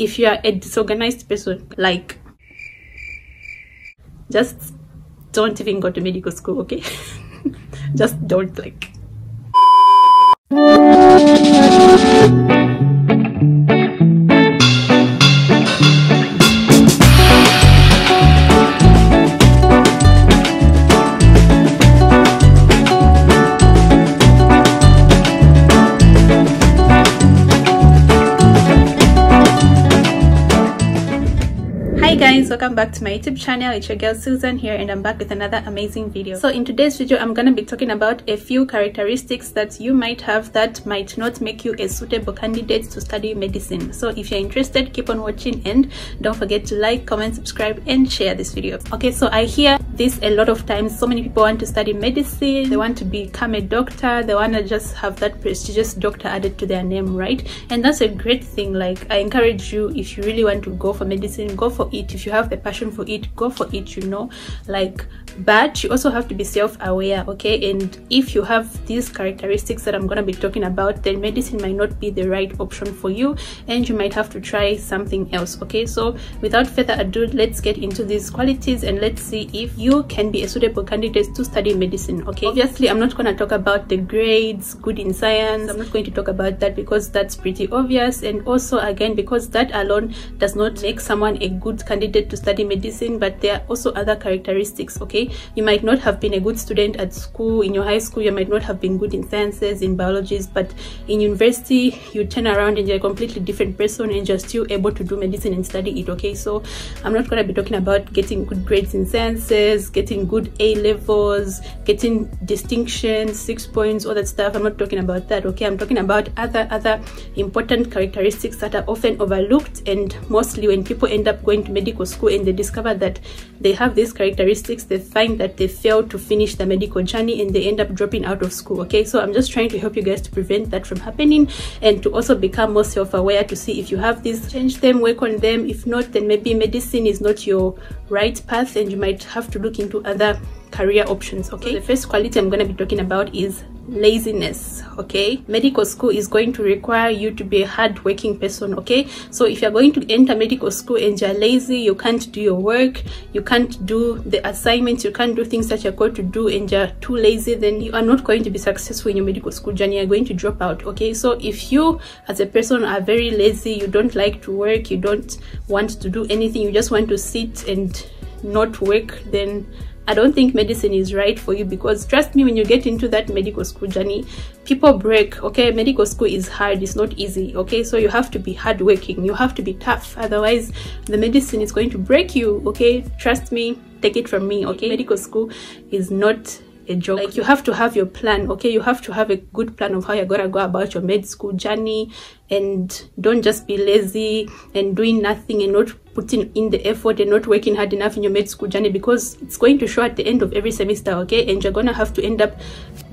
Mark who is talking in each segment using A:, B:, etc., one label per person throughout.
A: if you are a disorganized person, like, just don't even go to medical school, okay? Just don't, like. Hi guys, welcome back to my YouTube channel. It's your girl Susan here, and I'm back with another amazing video. So in today's video, I'm gonna be talking about a few characteristics that you might have that might not make you a suitable candidate to study medicine. So if you're interested, keep on watching and don't forget to like, comment, subscribe and share this video. Okay, so I hear this a lot of times. So many people want to study medicine, they want to become a doctor, they want to just have that prestigious doctor added to their name, right? And that's a great thing. Like, I encourage you, if you really want to go for medicine, go for it. If you have the passion for it, go for it, you know, like, but you also have to be self-aware, okay? And if you have these characteristics that I'm going to be talking about, then medicine might not be the right option for you and you might have to try something else, okay? So without further ado, let's get into these qualities and let's see if you can be a suitable candidate to study medicine, okay? Obviously, I'm not going to talk about the grades, good in science. I'm not going to talk about that because that's pretty obvious, and also again because that alone does not make someone a good candidate to study medicine. But there are also other characteristics, okay? You might not have been a good student at school, in your high school you might not have been good in sciences, in biologies, but in university you turn around and you're a completely different person and you're still able to do medicine and study it, okay? So I'm not going to be talking about getting good grades in sciences, getting good A levels, getting distinctions, 6 points, all that stuff. I'm not talking about that, okay? I'm talking about other important characteristics that are often overlooked, and mostly when people end up going to medical school and they discover that they have these characteristics, they find that they fail to finish the medical journey and they end up dropping out of school, okay? So I'm just trying to help you guys to prevent that from happening and to also become more self-aware, to see if you have these, change them, work on them. If not, then maybe medicine is not your right path and you might have to look into other career options, okay? So the first quality I'm going to be talking about is laziness, okay? Medical school is going to require you to be a hard-working person, okay? So if you're going to enter medical school and you're lazy, you can't do your work, you can't do the assignments, you can't do things that you're going to do, and you're too lazy, then you are not going to be successful in your medical school journey. You're going to drop out, okay? So if you as a person are very lazy, you don't like to work, you don't want to do anything, you just want to sit and not work, then I don't think medicine is right for you, because trust me, when you get into that medical school journey, people break, okay? Medical school is hard, it's not easy, okay? So you have to be hardworking, you have to be tough, otherwise the medicine is going to break you, okay? Trust me, take it from me, okay? Medical school is not a joke. Like, you have to have your plan, okay? You have to have a good plan of how you're gonna go about your med school journey, and don't just be lazy and doing nothing and not putting in the effort and not working hard enough in your med school journey, because it's going to show at the end of every semester, okay? And you're gonna have to end up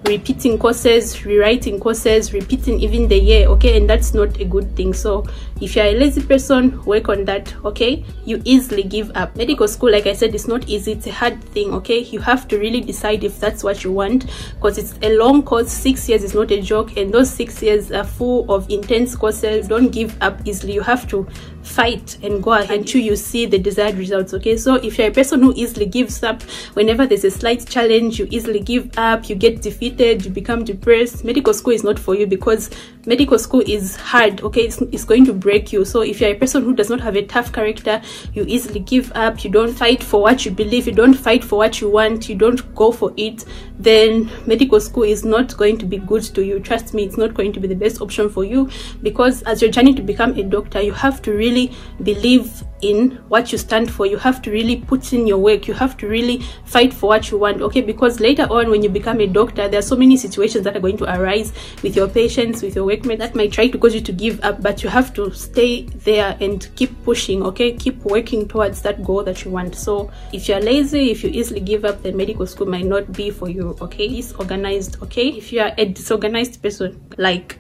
A: repeating courses, rewriting courses, repeating even the year, okay? And that's not a good thing. So if you're a lazy person, work on that, okay? You easily give up. Medical school, like I said, it's not easy, it's a hard thing, okay? You have to really decide if that's what you want, because it's a long course. 6 years is not a joke, and those 6 years are full of intense courses. Don't give up easily. You have to fight and go ahead until you see the desired results, okay? So if you're a person who easily gives up, whenever there's a slight challenge, you easily give up, you get defeated, you become depressed, medical school is not for you, because medical school is hard, okay? It's going to break you. So if you're a person who does not have a tough character, you easily give up, you don't fight for what you believe, you don't fight for what you want, you don't go for it, then medical school is not going to be good to you. Trust me, it's not going to be the best option for you, because as you're trying to become a doctor, you have to really believe in what you stand for. You have to really put in your work, you have to really fight for what you want, okay? Because later on, when you become a doctor, there are so many situations that are going to arise with your patients, with your workmates, that might try to cause you to give up, but you have to stay there and keep pushing, okay? Keep working towards that goal that you want. So if you're lazy, if you easily give up, then medical school might not be for you, okay? Disorganized, okay? If you are a disorganized person, like,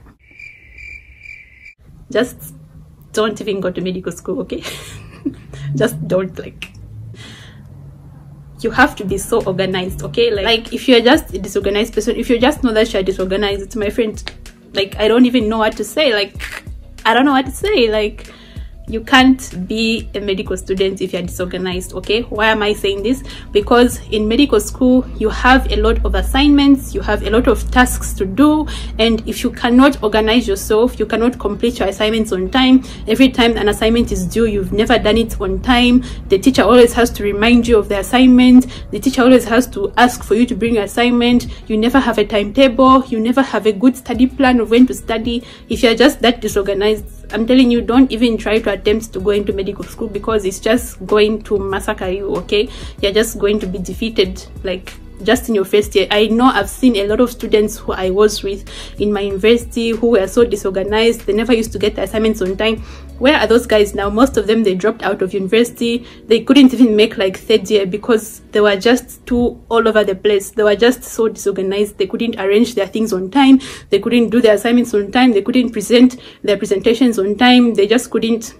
A: just don't even go to medical school, okay? Just don't, like, you have to be so organized, okay? Like if you're just a disorganized person, if you just know that you're disorganized, it's, my friend, like, I don't even know what to say. Like, I don't know what to say. Like, you can't be a medical student if you're disorganized. Okay, why am I saying this? Because in medical school you have a lot of assignments, you have a lot of tasks to do, and if you cannot organize yourself, you cannot complete your assignments on time. Every time an assignment is due, you've never done it on time, the teacher always has to remind you of the assignment, the teacher always has to ask for you to bring your assignment, you never have a timetable, you never have a good study plan of when to study. If you're just that disorganized, I'm telling you, don't even try to attempt to go into medical school, because it's just going to massacre you. Okay, you're just going to be defeated like just in your first year. I know I've seen a lot of students who I was with in my university who were so disorganized, they never used to get the assignments on time. Where are those guys now? Most of them, they dropped out of university. They couldn't even make like third year because they were just too all over the place. They were just so disorganized. They couldn't arrange their things on time, they couldn't do their assignments on time, they couldn't present their presentations on time, they just couldn't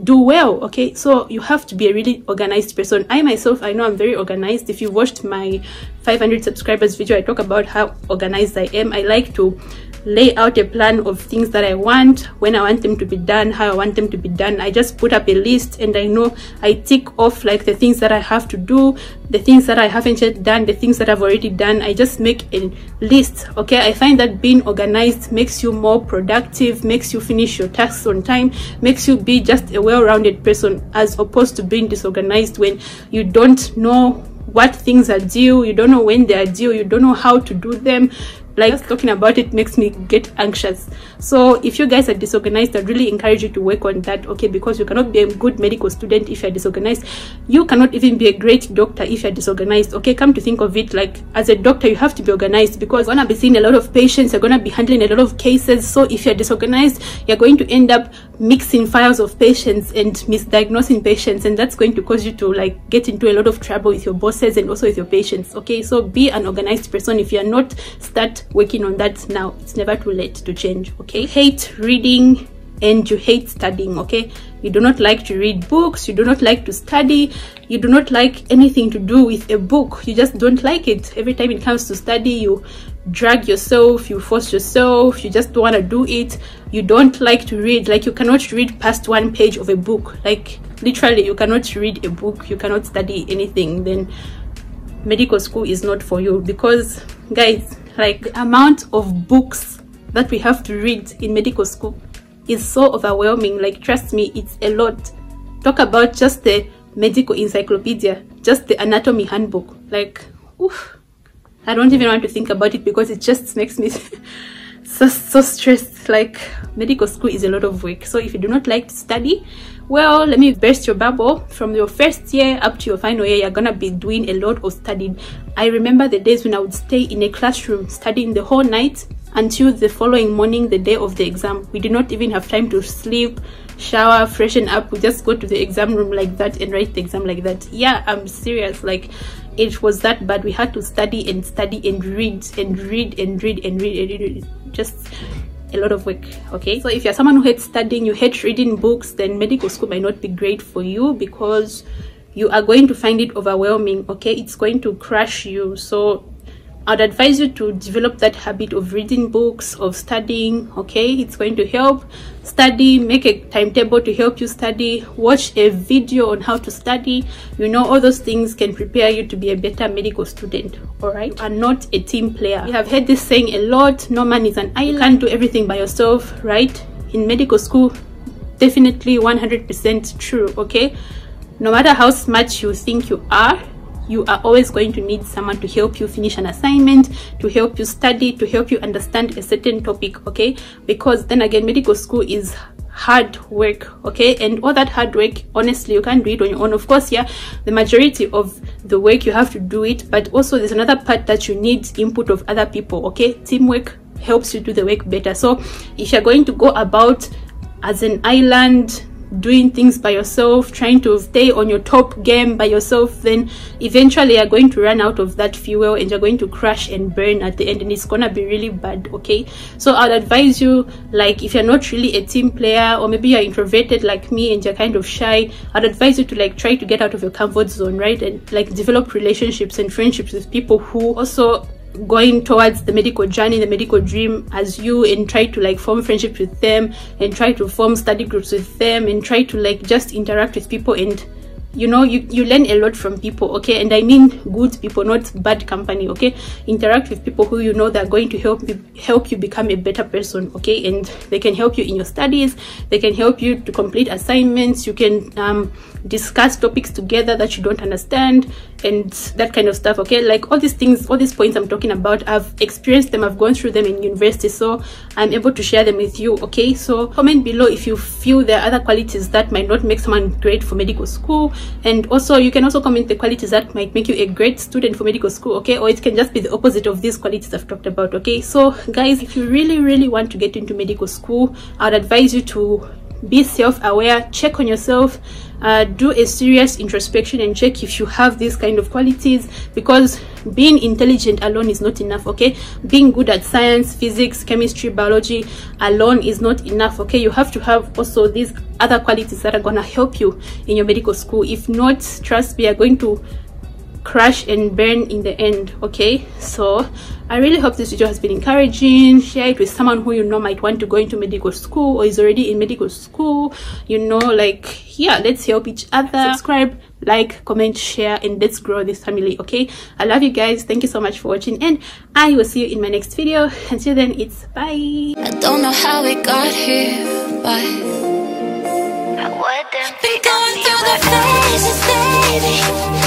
A: do well. Okay, so you have to be a really organized person. I myself, I know I'm very organized. If you watched my 500 subscribers video, I talk about how organized I am. I like to lay out a plan of things that I want, when I want them to be done, how I want them to be done. I just put up a list, and I know I tick off like the things that I have to do, the things that I haven't yet done, the things that I've already done. I just make a list. Okay, I find that being organized makes you more productive, makes you finish your tasks on time, makes you be just a well-rounded person, as opposed to being disorganized when you don't know what things are due, you don't know when they are due, you don't know how to do them. Like, just talking about it makes me get anxious. So if you guys are disorganized, I really encourage you to work on that. Okay, because you cannot be a good medical student if you're disorganized. You cannot even be a great doctor if you're disorganized. Okay, come to think of it, like as a doctor you have to be organized, because you're gonna be seeing a lot of patients, you're gonna be handling a lot of cases. So if you're disorganized, you're going to end up mixing files of patients and misdiagnosing patients, and that's going to cause you to like get into a lot of trouble with your bosses and also with your patients. Okay, so be an organized person. If you're not, start working on that now. It's never too late to change. Okay, hate reading and you hate studying. Okay, you do not like to read books, you do not like to study, you do not like anything to do with a book, you just don't like it. Every time it comes to study, you drag yourself, you force yourself, you just don't want to do it. You don't like to read, like you cannot read past one page of a book. Like literally you cannot read a book, you cannot study anything. Then medical school is not for you. Because guys, like the amount of books that we have to read in medical school is so overwhelming. Like trust me, it's a lot. Talk about just the medical encyclopedia, just the anatomy handbook. Like oof, I don't even want to think about it, because it just makes me so stressed. Like medical school is a lot of work. So if you do not like to study, well, let me burst your bubble. From your first year up to your final year, you're gonna be doing a lot of studying. I remember the days when I would stay in a classroom studying the whole night until the following morning, the day of the exam. We did not even have time to sleep, shower, freshen up. We just go to the exam room like that and write the exam like that. Yeah, I'm serious. Like it was that bad. We had to study and study and read and read and read and read and read. Just a lot of work. Okay, so if you're someone who hates studying, you hate reading books, then medical school might not be great for you, because you are going to find it overwhelming. Okay, it's going to crush you. So I'd advise you to develop that habit of reading books, of studying. Okay, it's going to help. Study, make a timetable to help you study, watch a video on how to study. You know, all those things can prepare you to be a better medical student. All right, you are not a team player. You have heard this saying a lot, no man is an island. You can't do everything by yourself, right? In medical school, definitely 100% true. Okay, no matter how smart you think you are always going to need someone to help you finish an assignment, to help you study, to help you understand a certain topic. Okay, because then again, medical school is hard work. Okay, and all that hard work, honestly, you can't do it on your own. Of course, yeah, the majority of the work you have to do it, but also there's another part that you need input of other people. Okay, teamwork helps you do the work better. So if you're going to go about as an island, doing things by yourself, trying to stay on your top game by yourself, then eventually you're going to run out of that fuel and you're going to crash and burn at the end, and it's gonna be really bad. Okay, so I'd advise you, like if you're not really a team player, or maybe you're introverted like me and you're kind of shy, I'd advise you to like try to get out of your comfort zone, right? And like develop relationships and friendships with people who also going towards the medical journey, the medical dream as you, and try to like form friendships with them, and try to form study groups with them, and try to like just interact with people, and you know, you learn a lot from people, okay? And I mean good people, not bad company, okay? Interact with people who you know that are going to help you become a better person, okay? And they can help you in your studies, they can help you to complete assignments, you can discuss topics together that you don't understand, and that kind of stuff, okay? Like all these things, all these points I'm talking about, I've experienced them, I've gone through them in university, so I'm able to share them with you, okay? So comment below if you feel there are other qualities that might not make someone great for medical school, and also you can also comment the qualities that might make you a great student for medical school, okay? Or it can just be the opposite of these qualities I've talked about, okay? So guys, if you really want to get into medical school, I'd advise you to be self-aware, check on yourself, do a serious introspection and check if you have these kind of qualities, because being intelligent alone is not enough, okay? Being good at science, physics, chemistry, biology alone is not enough, okay? You have to have also these other qualities that are gonna help you in your medical school. If not, trust me, you're going to crash and burn in the end, okay? So I really hope this video has been encouraging. Share it with someone who you know might want to go into medical school or is already in medical school, you know, like, yeah, let's help each other. Subscribe, like, comment, share, and let's grow this family, okay? I love you guys. Thank you so much for watching, and I will see you in my next video. Until then, it's bye.
B: I don't know how we got here, but been going through the phases, baby.